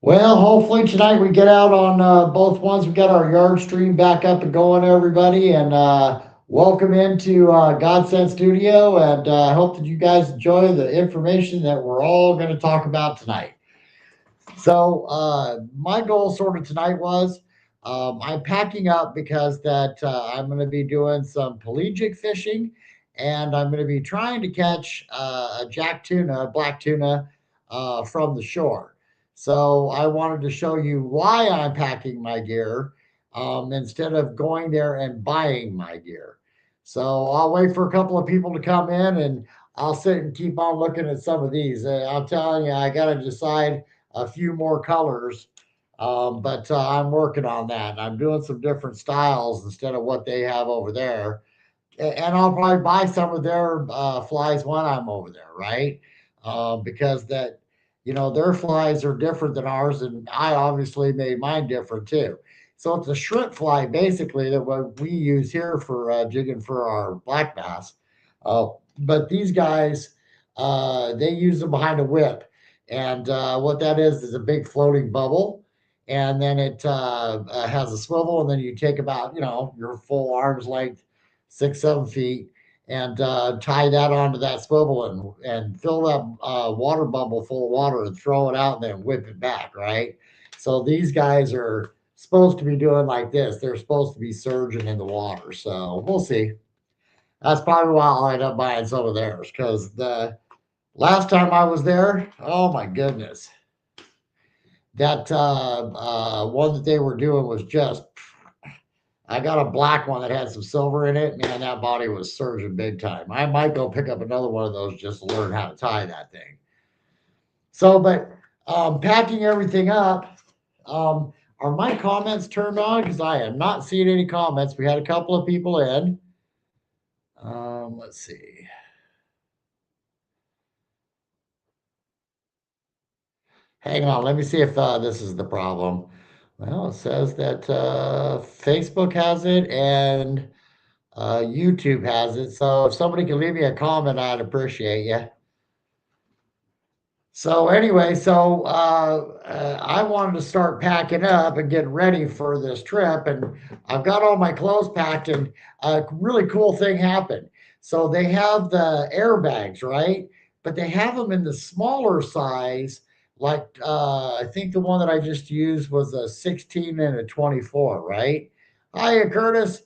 Well, hopefully tonight we get out on both ones. We got our yard stream back up and going, everybody, and welcome into Godsend Studio. And I hope that you guys enjoy the information that we're all going to talk about tonight. So, my goal sort of tonight was I'm packing up because that I'm going to be doing some pelagic fishing, and I'm going to be trying to catch a jack tuna, black tuna, from the shore. So, I wanted to show you why I'm packing my gear instead of going there and buying my gear. So, I'll wait for a couple of people to come in and I'll sit and keep on looking at some of these. I'm telling you, I got to decide a few more colors. But I'm working on that. I'm doing some different styles instead of what they have over there. And I'll probably buy some of their flies when I'm over there, right? Because their flies are different than ours, and I obviously made mine different too. So it's a shrimp fly basically that what we use here for jigging for our black bass. Uh, but these guys, they use them behind a whip, and what that is a big floating bubble, and then it has a swivel, and then you take about your full arm's length 6, 7 feet, and tie that onto that swivel and fill that water bubble full of water and throw it out and then whip it back, right? So these guys are supposed to be doing like this. They're supposed to be surging in the water. So we'll see. That's probably why I'll end up buying some of theirs because the last time I was there, oh my goodness, that one that they were doing was just I got a black one that had some silver in it. Man, that body was surging big time. I might go pick up another one of those just to learn how to tie that thing. So, but packing everything up, are my comments turned on? Because I am not seeing any comments. We had a couple of people in. Let's see. Hang on. Let me see if this is the problem. Well, it says that Facebook has it and YouTube has it. So if somebody can leave me a comment, I'd appreciate you. So anyway, I wanted to start packing up and getting ready for this trip, and I've got all my clothes packed, and a really cool thing happened. So they have the airbags, right? But they have them in the smaller size. Like I think the one that I just used was a 16 and a 24, right? Hiya, Curtis.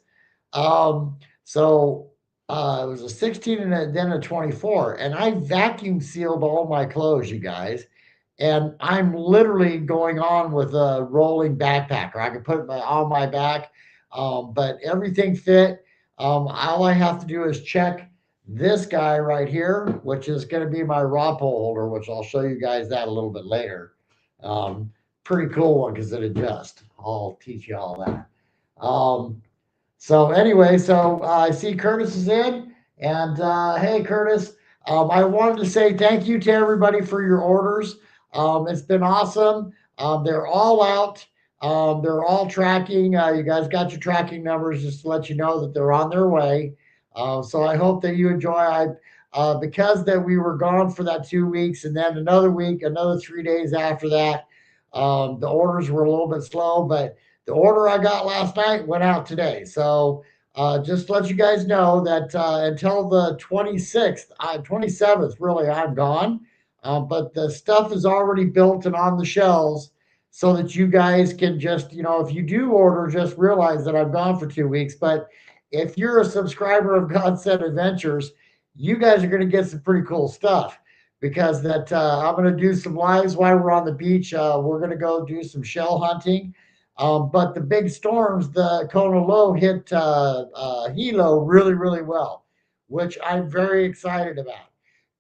So it was a 16 and then a 24, and I vacuum sealed all my clothes, you guys. And I'm literally going on with a rolling backpacker. I can put it on my back, but everything fit. All I have to do is check this guy right here, which is going to be my rod pole holder, which I'll show you guys that a little bit later. Um, Pretty cool one because it adjusts. I'll teach you all that. So anyway, I see Curtis is in, and hey, Curtis, I wanted to say thank you to everybody for your orders. It's been awesome. They're all out. They're all tracking. You guys got your tracking numbers just to let you know that they're on their way. So I hope that you enjoy. Because that we were gone for that 2 weeks, and then another week, another 3 days after that. The orders were a little bit slow, but the order I got last night went out today. So just to let you guys know that until the 26th, 27th, really, I'm gone. But the stuff is already built and on the shelves so that you guys can just, if you do order, just realize that I'm gone for 2 weeks. But if you're a subscriber of God Said Adventures, you guys are going to get some pretty cool stuff because that I'm going to do some lives while we're on the beach. We're going to go do some shell hunting. But the big storms, the Kona Low hit Hilo really, really well, which I'm very excited about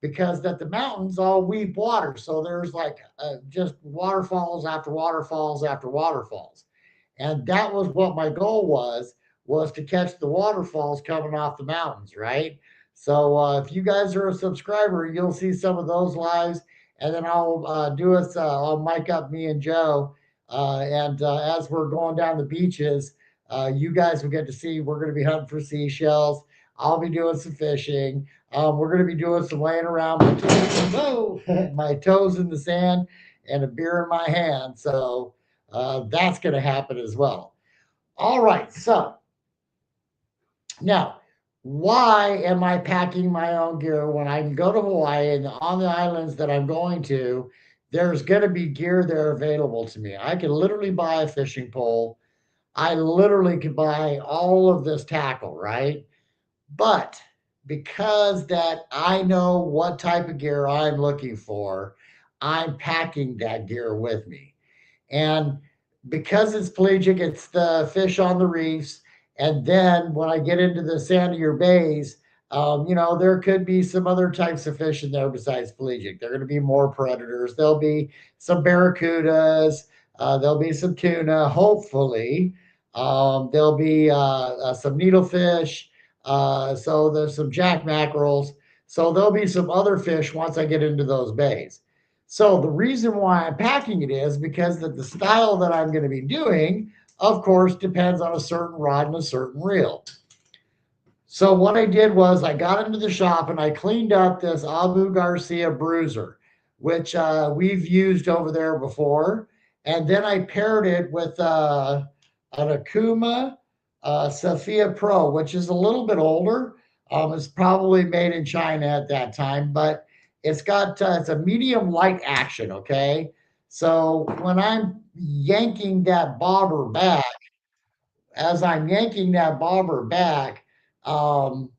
because that the mountains all weep water. So there's like just waterfalls after waterfalls after waterfalls. And that was what my goal was to catch the waterfalls coming off the mountains, right? So if you guys are a subscriber, you'll see some of those lives, and then I'll mic up me and Joe, and as we're going down the beaches, you guys will get to see. We're going to be hunting for seashells. I'll be doing some fishing. We're going to be doing some laying around my toes, whoa, my toes in the sand, and a beer in my hand. So that's going to happen as well. All right. So now, why am I packing my own gear when I can go to Hawaii and on the islands that I'm going to? There's going to be gear there available to me. I can literally buy a fishing pole. I literally could buy all of this tackle, right? But because that I know what type of gear I'm looking for, I'm packing that gear with me. And because it's pelagic, it's the fish on the reefs. And then when I get into the sandier bays, there could be some other types of fish in there besides pelagic. There are going to be more predators. There'll be some barracudas. There'll be some tuna, hopefully. There'll be some needlefish. So there's some jack mackerels. So there'll be some other fish once I get into those bays. So the reason why I'm packing it is because that the style that I'm going to be doing, of course, depends on a certain rod and a certain reel. So what I did was I got into the shop and I cleaned up this Abu Garcia bruiser, which we've used over there before. And then I paired it with an Akuma Sophia Pro, which is a little bit older. It's probably made in China at that time, but it's a medium light action. Okay, so when I'm yanking that bobber back, as I'm yanking that bobber back, um,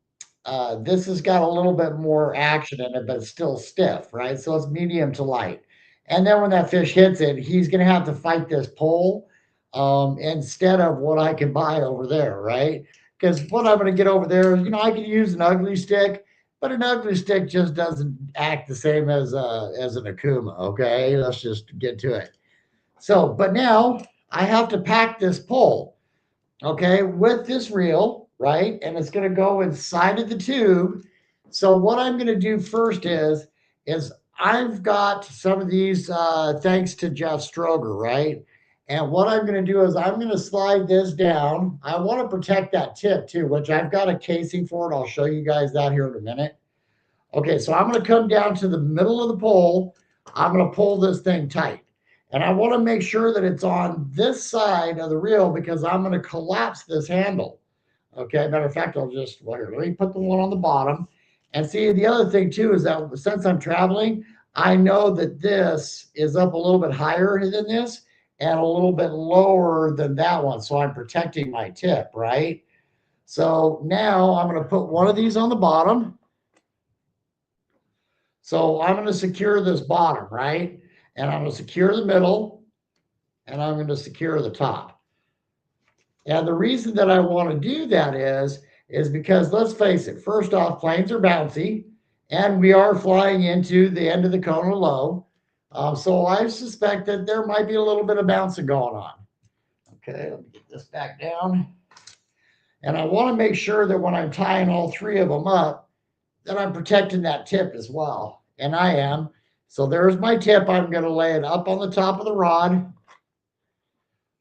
this has got a little bit more action in it, but it's still stiff, right? So it's medium to light. And then when that fish hits it, he's going to have to fight this pole instead of what I can buy over there, right? Because what I'm going to get over there, I can use an ugly stick, but an ugly stick just doesn't act the same as an Akuma. Okay, let's just get to it. So, but now I have to pack this pole, okay, with this reel, right? And it's going to go inside of the tube. So what I'm going to do first is I've got some of these thanks to Jeff Stroger, right? And what I'm going to do is I'm going to slide this down. I want to protect that tip too, which I've got a casing for it. I'll show you guys that here in a minute. Okay, so I'm going to come down to the middle of the pole. I'm going to pull this thing tight. And I want to make sure that it's on this side of the reel because I'm going to collapse this handle. Okay, matter of fact, well, here, let me put the one on the bottom. And see, the other thing too is that since I'm traveling, I know that this is up a little bit higher than this and a little bit lower than that one. So I'm protecting my tip, right? So now I'm going to put one of these on the bottom. So I'm going to secure this bottom, right? And I'm going to secure the middle and I'm going to secure the top. And the reason that I want to do that is because let's face it, first off, planes are bouncy and we are flying into the end of the Kona low. So I suspect that there might be a little bit of bouncing going on. Okay, let me get this back down. And I want to make sure that when I'm tying all three of them up, that I'm protecting that tip as well. And I am. So there's my tip. I'm going to lay it up on the top of the rod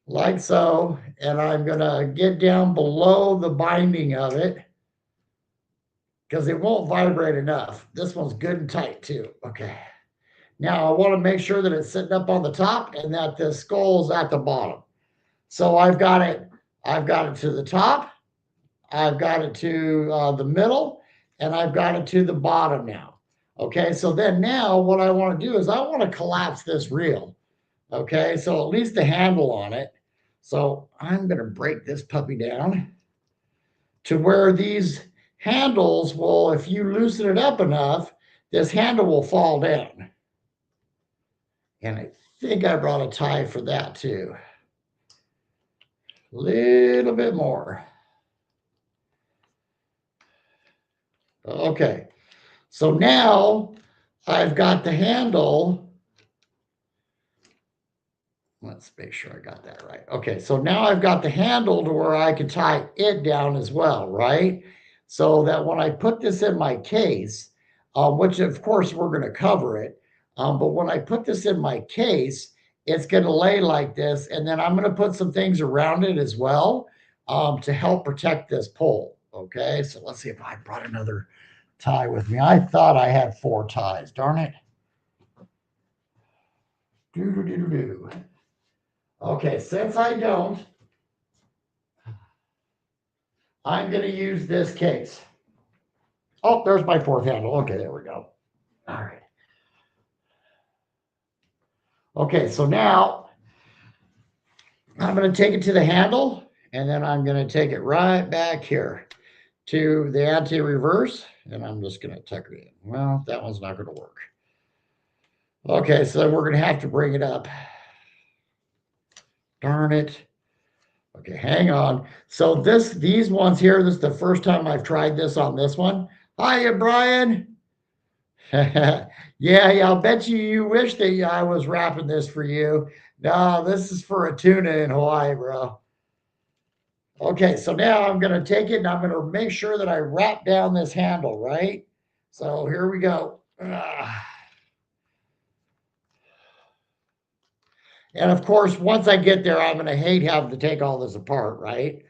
like so. And I'm going to get down below the binding of it because it won't vibrate enough. This one's good and tight too. Okay. Now I want to make sure that it's sitting up on the top and that the skull's at the bottom. So I've got it to the top. I've got it to the middle and I've got it to the bottom now. Okay, so then now what I want to do is I want to collapse this reel. Okay, so at least the handle on it. So I'm going to break this puppy down to where these handles will, if you loosen it up enough, this handle will fall down. And I think I brought a tie for that too. A little bit more. Okay, so now I've got the handle. Let's make sure I got that right. Okay, so now I've got the handle to where I can tie it down as well, right? So that when I put this in my case, which of course we're going to cover it, but when I put this in my case, it's going to lay like this, and then I'm going to put some things around it as well to help protect this pole. Okay, so let's see if I brought another tie with me. I thought I had 4 ties. Darn it. Okay, since I don't, I'm going to use this case. Oh, there's my fourth handle. Okay, there we go. All right. Okay, so now I'm going to take it to the handle, and then I'm going to take it right back here to the anti-reverse, and I'm just going to tuck it in. Well, that one's not going to work. Okay, so we're going to have to bring it up. Darn it. Okay, hang on. So these ones here, this is the first time I've tried this on this one. Hiya, Brian. Yeah, I'll bet you wish that I was wrapping this for you. No, this is for a tuna in Hawaii, bro. Okay, so now I'm going to take it and I'm going to make sure that I wrap down this handle, right? So here we go. And of course, once I get there, I'm going to hate having to take all this apart, right?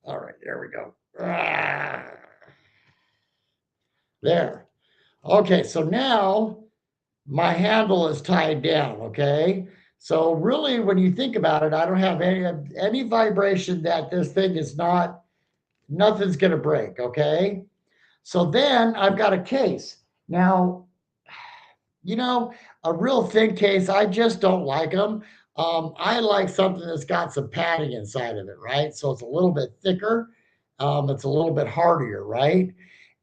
All right, there we go. There. Okay, so now my handle is tied down, okay? So really, when you think about it, I don't have any vibration that this thing is nothing's going to break, okay? So then I've got a case. Now, a real thin case, I just don't like them. I like something that's got some padding inside of it, right? So it's a little bit thicker. It's a little bit hardier, right?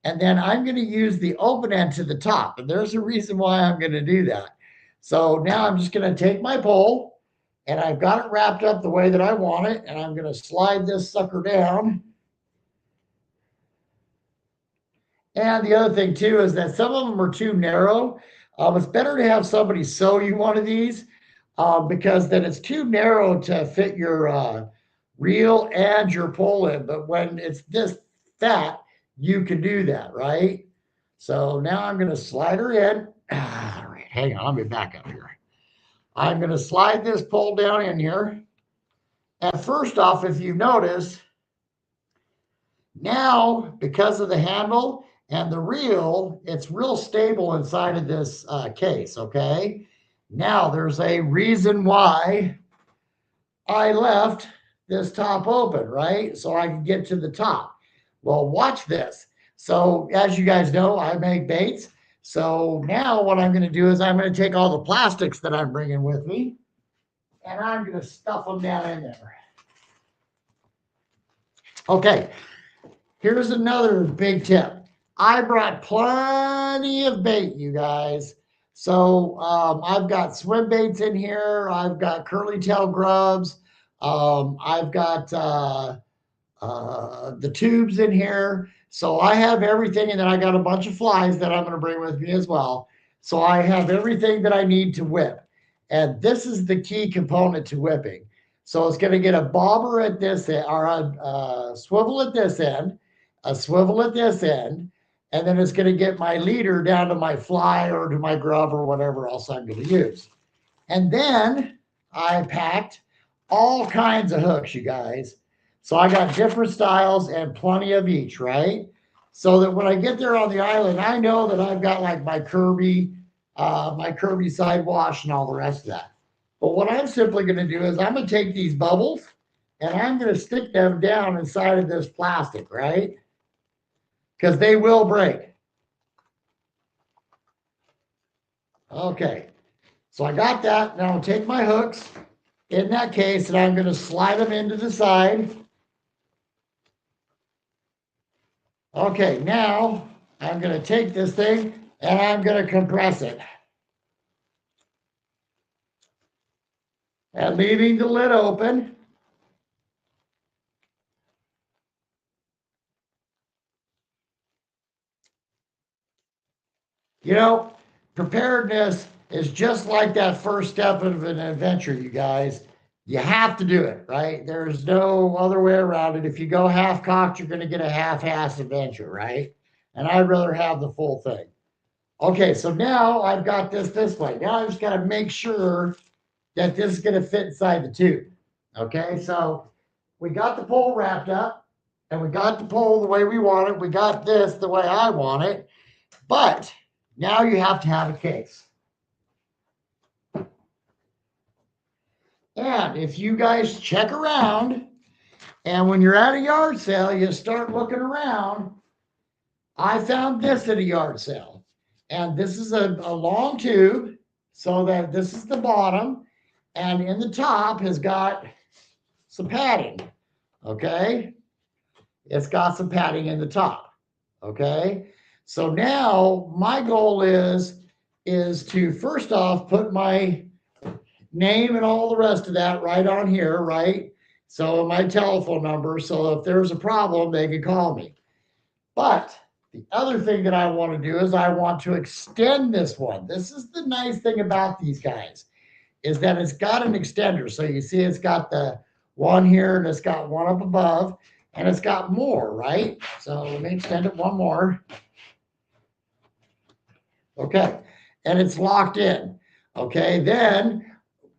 And then I'm going to use the open end to the top. And there's a reason why I'm going to do that. So now I'm just going to take my pole and I've got it wrapped up the way that I want it. And I'm going to slide this sucker down. And the other thing too is that some of them are too narrow. It's better to have somebody sew you one of these because then it's too narrow to fit your reel and your pole in. But when it's this fat, you can do that, right? So now I'm going to slide her in. All right, hang on, let me back up here. I'm going to slide this pole down in here. And first off, if you notice, now because of the handle and the reel, it's real stable inside of this case, okay? Now there's a reason why I left this top open, right? So I can get to the top. Well, watch this. So as you guys know, I make baits. So now what I'm going to do is I'm going to take all the plastics that I'm bringing with me and I'm going to stuff them down in there. Okay, here's another big tip. I brought plenty of bait, you guys. So I've got swim baits in here. I've got curly tail grubs. I've got the tubes in here. So I have everything, and then I got a bunch of flies that I'm going to bring with me as well. So I have everything that I need to whip. And this is the key component to whipping. So it's going to get a bobber at this end, or a swivel at this end, a swivel at this end, and then it's going to get my leader down to my fly or to my grub or whatever else I'm going to use. And then I packed all kinds of hooks, you guys. So I got different styles and plenty of each, right? So that when I get there on the island, I know that I've got like my Kirby side wash and all the rest of that. But what I'm simply going to do is I'm going to take these bubbles and I'm going to stick them down inside of this plastic, right? Because they will break. Okay, so I got that. Now I'll take my hooks in that case and I'm going to slide them into the side. Okay, now I'm going to take this thing and I'm going to compress it. And leaving the lid open. Preparedness is just like that first step of an adventure, you guys. You have to do it, right? There's no other way around it. If you go half-cocked, you're going to get a half-assed adventure, right? And I'd rather have the full thing. Okay, so now I've got this way. Now I just got to make sure that this is going to fit inside the tube. Okay, so we got the pole wrapped up and we got the pole the way we want it. We got this the way I want it. But now you have to have a case. And if you guys check around, and when you're at a yard sale, you start looking around. I found this at a yard sale. And this is a long tube, so that this is the bottom. And in the top has got some padding. Okay. It's got some padding in the top. Okay. So now my goal is to first off put my name and all the rest of that right on here, right? So my telephone number, so if there's a problem, they can call me. But the other thing that I want to do is I want to extend this one. This is the nice thing about these guys, is that it's got an extender. So you see it's got the one here and it's got one up above and it's got more, right? So let me extend it one more. Okay. And it's locked in. Okay. Then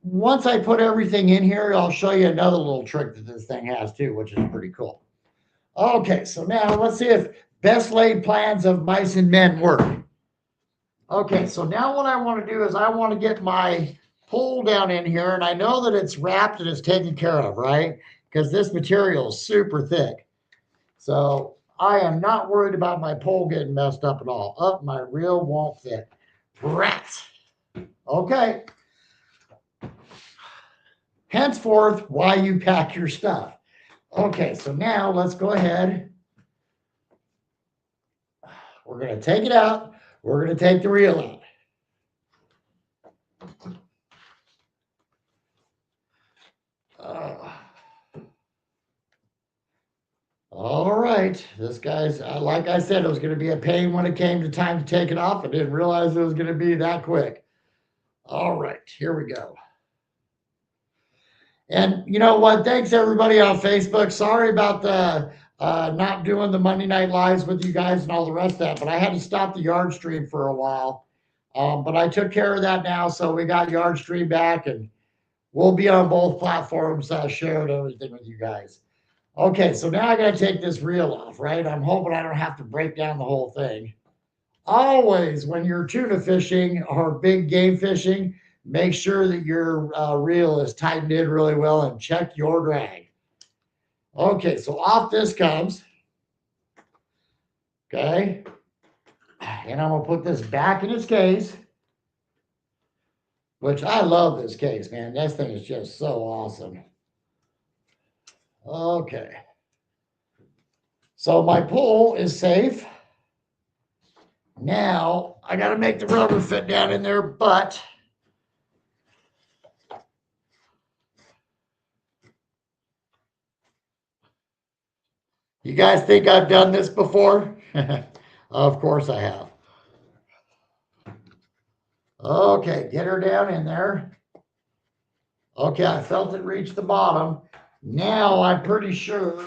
once I put everything in here, I'll show you another little trick that this thing has too, which is pretty cool. Okay, so now let's see if best laid plans of mice and men work. Okay, so now what I want to do is I want to get my pole down in here, and I know that it's wrapped and it's taken care of, right? Because this material is super thick. So I am not worried about my pole getting messed up at all. Oh, my reel won't fit. Rats. Okay. Henceforth, why you pack your stuff. Okay, so now let's go ahead. We're going to take it out. We're going to take the reel out. All right, this guy's, like I said, it was going to be a pain when it came to time to take it off. I didn't realize it was going to be that quick. All right, here we go. And you know what? Thanks everybody on Facebook. Sorry about the not doing the Monday Night Lives with you guys and all the rest of that, but I had to stop the Yard Stream for a while. But I took care of that now, so we got Yard Stream back, and we'll be on both platforms sharing everything with you guys. Okay, so now I got to take this reel off, right? I'm hoping I don't have to break down the whole thing. Always, when you're tuna fishing or big game fishing, make sure that your reel is tightened in really well and check your drag. Okay, so off this comes. Okay. And I'm going to put this back in its case, which I love this case, man. This thing is just so awesome. Okay. So my pole is safe. Now I got to make the rubber fit down in there, but you guys think I've done this before? Of course I have. Okay, get her down in there. Okay, I felt it reach the bottom. Now I'm pretty sure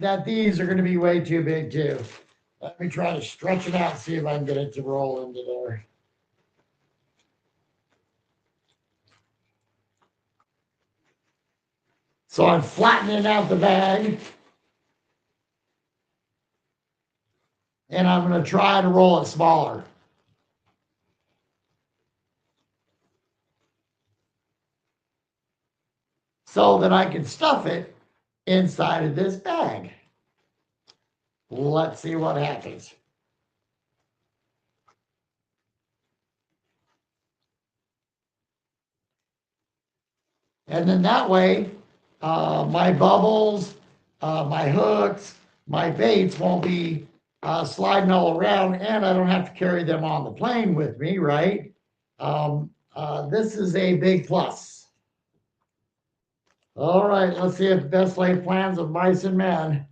that these are going to be way too big too. Let me try to stretch it out, see if I can get it to roll into there. So I'm flattening out the bag. And I'm going to try to roll it smaller. So that I can stuff it inside of this bag. Let's see what happens. And then that way, my bubbles, my hooks, my baits won't be sliding all around, and I don't have to carry them on the plane with me, right? This is a big plus. All right, let's see if best laid plans of mice and men.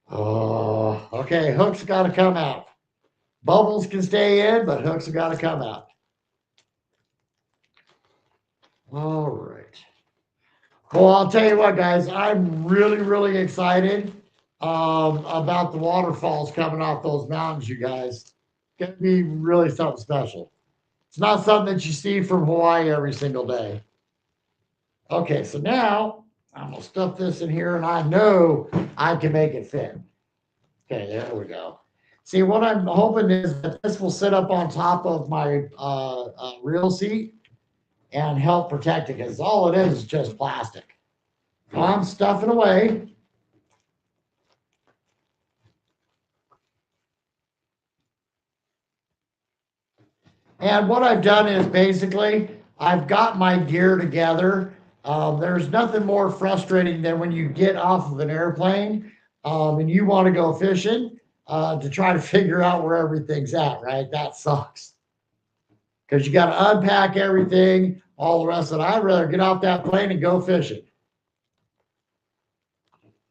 Oh, okay, hooks got to come out. Bubbles can stay in, but hooks have got to come out. All right. Well, I'll tell you what, guys, I'm really, really excited about the waterfalls coming off those mountains, you guys. It's going to be really something special. It's not something that you see from Hawaii every single day. Okay, so now I'm going to stuff this in here, and I know I can make it fit. Okay, there we go. See, what I'm hoping is that this will sit up on top of my reel seat, and help protect it, because all it is just plastic. I'm stuffing away. And what I've done is basically I've got my gear together. There's nothing more frustrating than when you get off of an airplane and you want to go fishing to try to figure out where everything's at, right? That sucks because you got to unpack everything, all the rest of it. I'd rather get off that plane and go fishing.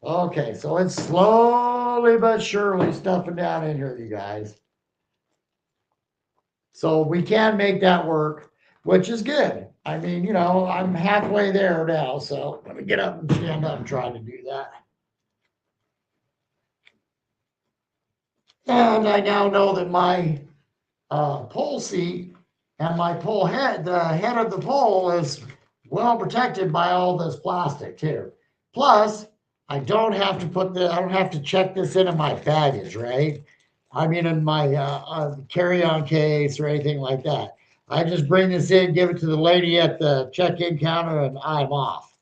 Okay, so it's slowly but surely stuffing down in here, you guys. So we can make that work, which is good. I mean, you know, I'm halfway there now. So let me get up and stand up and try to do that. And I now know that my pole seat and my pole head, the head of the pole is well protected by all this plastic too. Plus, I don't have to check this into my baggage, right? I mean, in my carry-on case or anything like that. I just bring this in, give it to the lady at the check-in counter, and I'm off.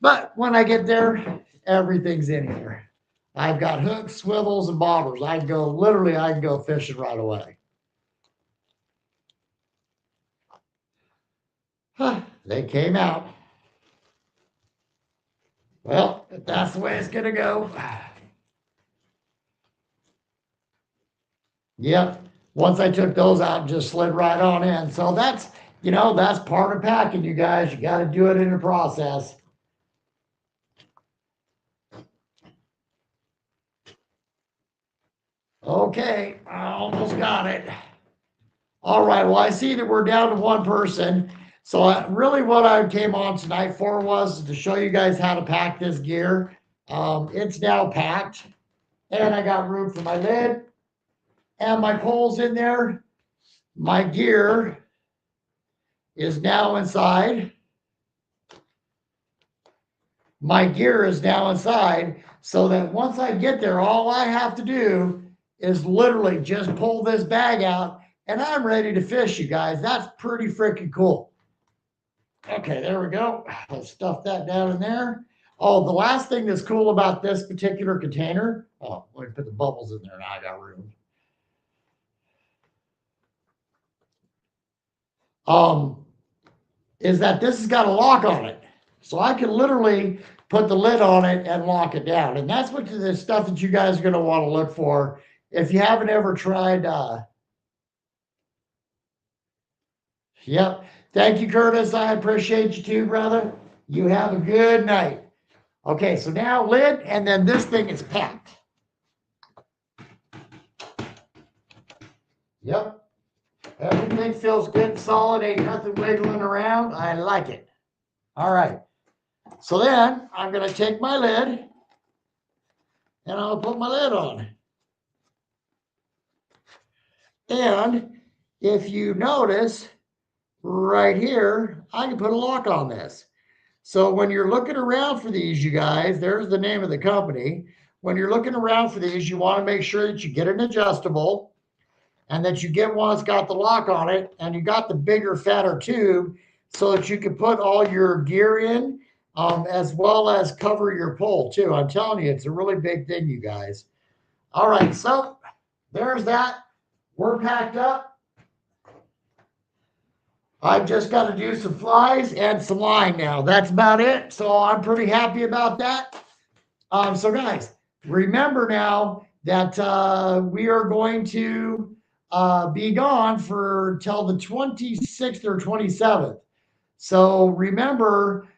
But when I get there, everything's in here. I've got hooks, swivels, and bobbers. I can go fishing right away. They came out. Well, if that's the way it's going to go. Yep. Once I took those out, just slid right on in. So that's, you know, that's part of packing, you guys. You got to do it in the process. Okay, I almost got it. All right, well, I see that we're down to one person. So really what I came on tonight for was to show you guys how to pack this gear. It's now packed, and I got room for my lid and my poles in there. My gear is now inside. My gear is now inside, so that once I get there, all I have to do is literally just pull this bag out and I'm ready to fish, you guys. That's pretty freaking cool. Okay, there we go. Let's stuff that down in there. Oh, the last thing that's cool about this particular container, oh, let me put the bubbles in there. Now I got room. Is that this has got a lock on it. So I can literally put the lid on it and lock it down. And that's what the stuff that you guys are going to want to look for. If you haven't ever tried, yep. Thank you, Curtis. I appreciate you too, brother. You have a good night. Okay, so now lid, and then this thing is packed. Yep. Everything feels good and solid. Ain't nothing wiggling around. I like it. All right. So then I'm going to take my lid and I'll put my lid on. And if you notice right here, I can put a lock on this. So when you're looking around for these, you guys, there's the name of the company. When you're looking around for these, you want to make sure that you get an adjustable and that you get one that's got the lock on it and you got the bigger, fatter tube so that you can put all your gear in as well as cover your pole too. I'm telling you, it's a really big thing, you guys. All right, so there's that. We're packed up. I've just got to do some flies and some line now. That's about it. So I'm pretty happy about that. So guys, remember now that we are going to be gone for till the 26th or 27th. So remember,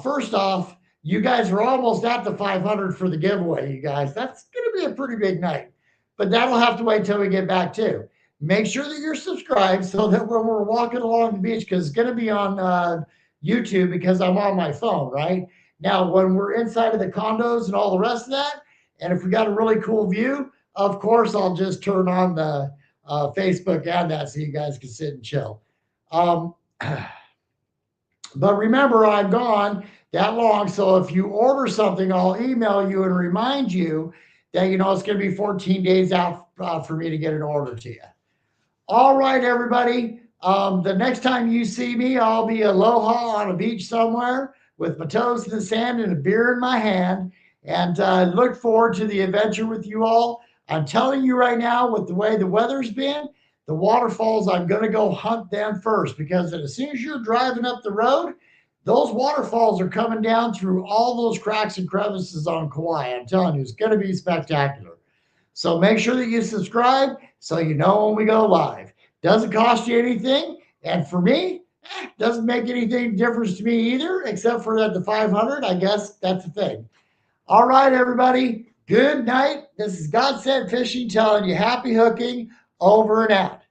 first off, you guys are almost at the 500 for the giveaway, you guys. That's going to be a pretty big night. But that'll have to wait till we get back too. Make sure that you're subscribed so that when we're walking along the beach, because it's going to be on YouTube because I'm on my phone, right? Now, when we're inside of the condos and all the rest of that, and if we got a really cool view, of course, I'll just turn on the Facebook and that so you guys can sit and chill. But remember, I'm gone that long. So if you order something, I'll email you and remind you that, you know, it's going to be 14 days out for me to get an order to you. All right, everybody. The next time you see me, I'll be aloha on a beach somewhere with my toes in the sand and a beer in my hand. And look forward to the adventure with you all. I'm telling you right now, with the way the weather's been, the waterfalls, I'm going to go hunt them first because as soon as you're driving up the road, those waterfalls are coming down through all those cracks and crevices on Kauai. I'm telling you, it's going to be spectacular. So make sure that you subscribe so you know when we go live. Doesn't cost you anything. And for me, doesn't make anything difference to me either, except for at the 500. I guess that's the thing. All right, everybody. Good night. This is God Sent Fishing telling you happy hooking over and out.